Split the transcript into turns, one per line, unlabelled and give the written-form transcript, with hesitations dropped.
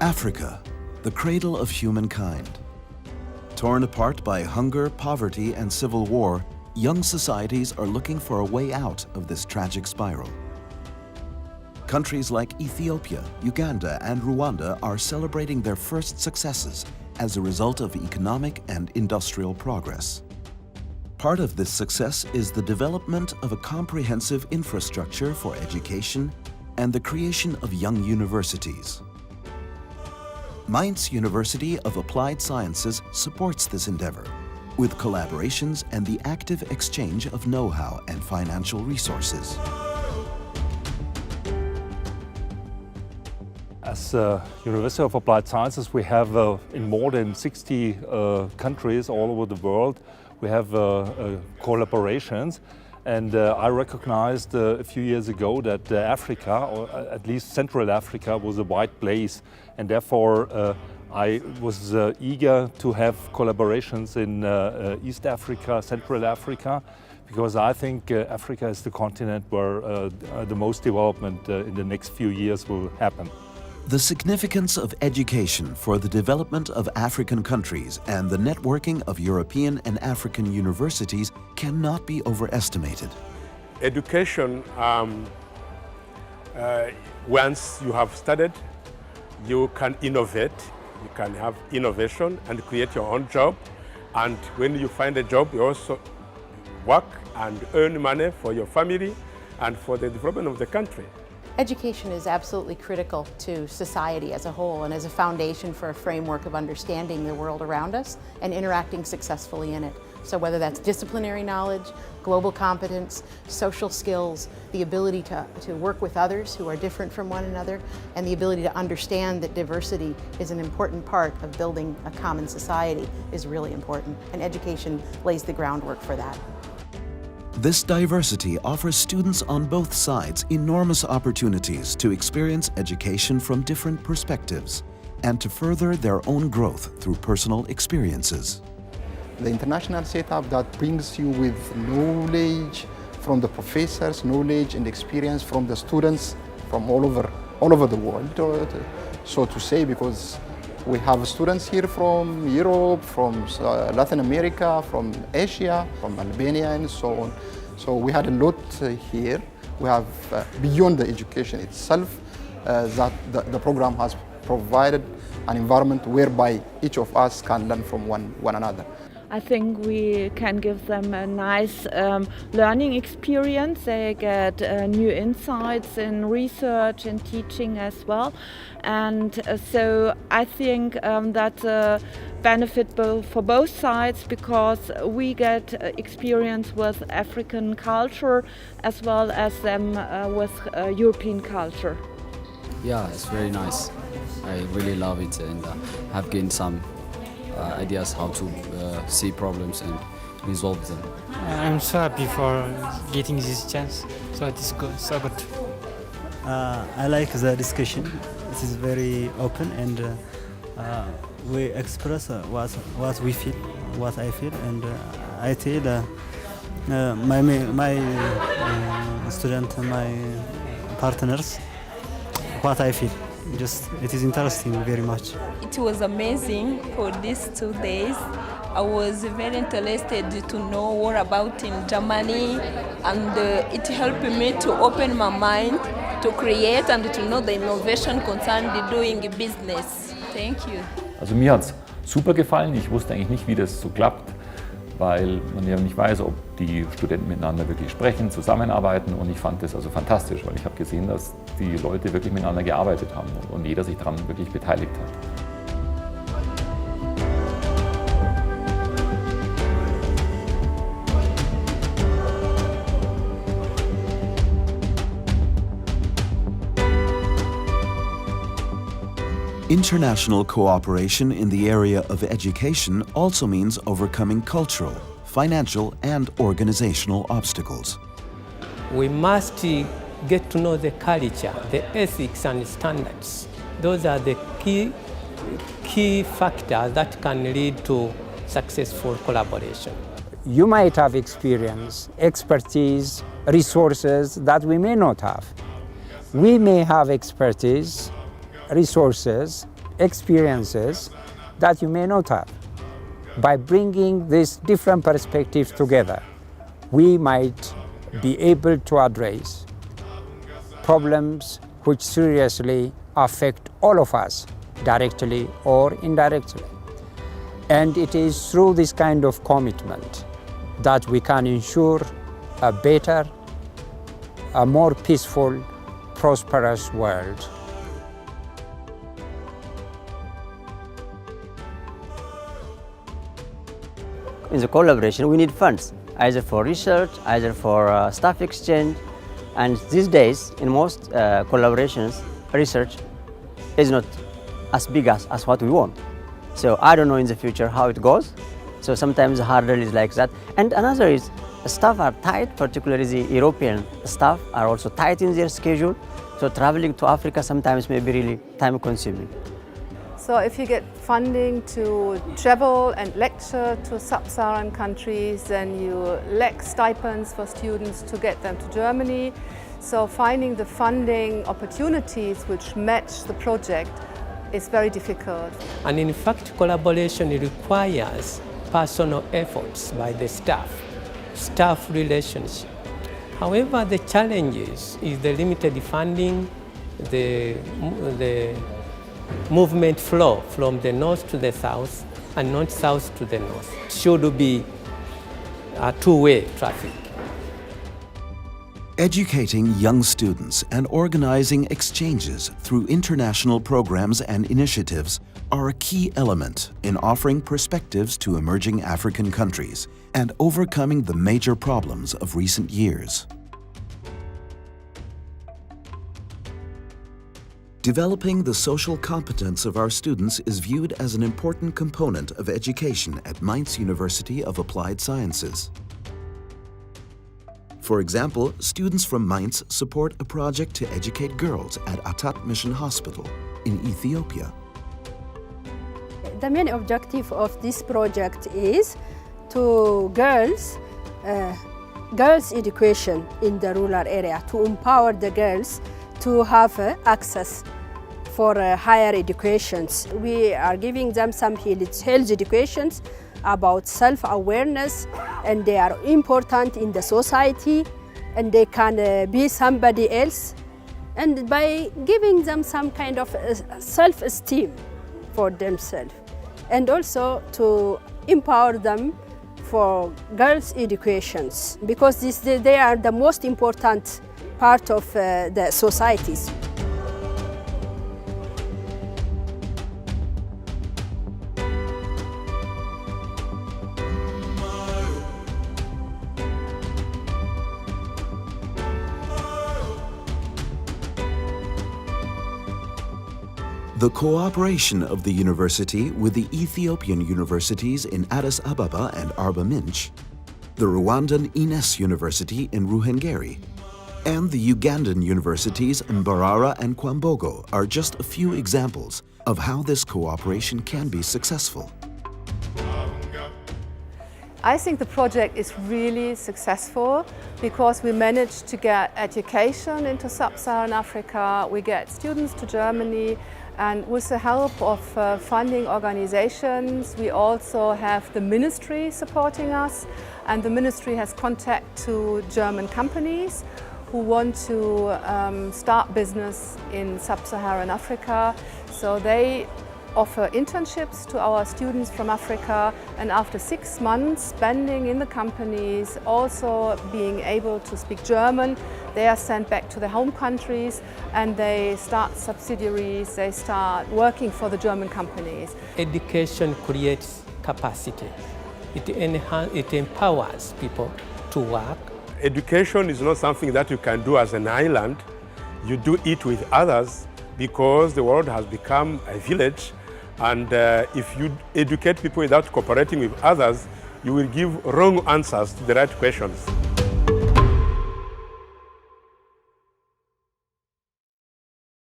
Africa, the cradle of humankind. Torn apart by hunger, poverty, and civil war, young societies are looking for a way out of this tragic spiral. Countries like Ethiopia, Uganda, and Rwanda are celebrating their first successes as a result of economic and industrial progress. Part of this success is the development of a comprehensive infrastructure for education and the creation of young universities. Mainz University of Applied Sciences supports this endeavor with collaborations and the active exchange of know-how and financial resources.
As University of Applied Sciences, we have in more than 60 countries all over the world, we have collaborations. And I recognized a few years ago that Africa, or at least Central Africa, was a wide place. And therefore, I was eager to have collaborations in East Africa, Central Africa, because I think Africa is the continent where the most development in the next few years will happen.
The significance of education for the development of African countries and the networking of European and African universities cannot be overestimated.
Education, once you have studied, you can innovate, you can have innovation and create your own job. And when you find a job, you also work and earn money for your family and for the development of the country.
Education is absolutely critical to society as a whole and as a foundation for a framework of understanding the world around us and interacting successfully in it. So whether that's disciplinary knowledge, global competence, social skills, the ability to work with others who are different from one another, and the ability to understand that diversity is an important part of building a common society is really important. And education lays the groundwork for that.
This diversity offers students on both sides enormous opportunities to experience education from different perspectives and to further their own growth through personal experiences.
The international setup that brings you with knowledge from the professors, knowledge and experience from the students from all over the world, so to say, because we have students here from Europe, from Latin America, from Asia, from Albania and so on. So we had a lot here. We have, beyond the education itself, that the program has provided an environment whereby each of us can learn from one another.
I think we can give them a nice learning experience. They get new insights in research and teaching as well. And so I think that's a benefit for both sides, because we get experience with African culture as well as them with European culture.
Yeah, it's very nice. I really love it, and have gained some ideas how to see problems and resolve them.
I'm so happy for getting this chance, so it is good, so good.
I like the discussion. It is very open, and we express what we feel, what I feel, and I tell my student, my partners, what I feel. It is interesting very much.
It was amazing for these 2 days. I was very interested to know more about in Germany, and it helped me to open my mind to create and to know the innovation concerned doing business. Thank you.
Also mir hat es super gefallen. Ich wusste eigentlich nicht, wie das so klappt, weil man ja nicht weiß, ob die Studenten miteinander wirklich sprechen, zusammenarbeiten, und ich fand das also fantastisch, weil ich habe gesehen, dass die Leute wirklich miteinander gearbeitet haben und jeder sich daran wirklich beteiligt hat.
International cooperation in the area of education also means overcoming cultural, financial, and organizational obstacles.
We must get to know the culture, the ethics and standards. Those are the key factors that can lead to successful collaboration.
You might have experience, expertise, resources that we may not have. We may have expertise, resources, experiences that you may not have. By bringing these different perspectives together, we might be able to address problems which seriously affect all of us, directly or indirectly. And it is through this kind of commitment that we can ensure a better, a more peaceful, prosperous world.
In the collaboration, we need funds, either for research, either for staff exchange. And these days, in most collaborations, research is not as big as what we want. So I don't know in the future how it goes. So sometimes the hurdle is like that. And another is, staff are tight, particularly the European staff are also tight in their schedule. So traveling to Africa sometimes may be really time consuming.
So if you get funding to travel and lecture to sub-Saharan countries, then you lack stipends for students to get them to Germany. So finding the funding opportunities which match the project is very difficult.
And in fact, collaboration requires personal efforts by the staff relationship. However, the challenge is the limited funding, the movement flow from the north to the south and not south to the north. It should be a two-way traffic.
Educating young students and organizing exchanges through international programs and initiatives are a key element in offering perspectives to emerging African countries and overcoming the major problems of recent years. Developing the social competence of our students is viewed as an important component of education at Mainz University of Applied Sciences. For example, students from Mainz support a project to educate girls at Atat Mission Hospital in Ethiopia.
The main objective of this project is to girls education in the rural area, to empower the girls to have access for higher educations. We are giving them some health educations about self-awareness, and they are important in the society, and they can be somebody else. And by giving them some kind of self-esteem for themselves, and also to empower them for girls' educations, because they are the most important part of the societies.
The cooperation of the university with the Ethiopian universities in Addis Ababa and Arba Minch, the Rwandan Ines University in Ruhengeri, and the Ugandan universities Mbarara and Kwambogo are just a few examples of how this cooperation can be successful.
I think the project is really successful because we managed to get education into sub-Saharan Africa, we get students to Germany, and with the help of funding organizations, we also have the ministry supporting us, and the ministry has contact to German companies who want to start business in sub-Saharan Africa. So they offer internships to our students from Africa, and after 6 months spending in the companies, also being able to speak German, they are sent back to their home countries and they start subsidiaries, they start working for the German companies.
Education creates capacity. It empowers people to work.
Education is not something that you can do as an island. You do it with others because the world has become a village, and if you educate people without cooperating with others, you will give wrong answers to the right questions.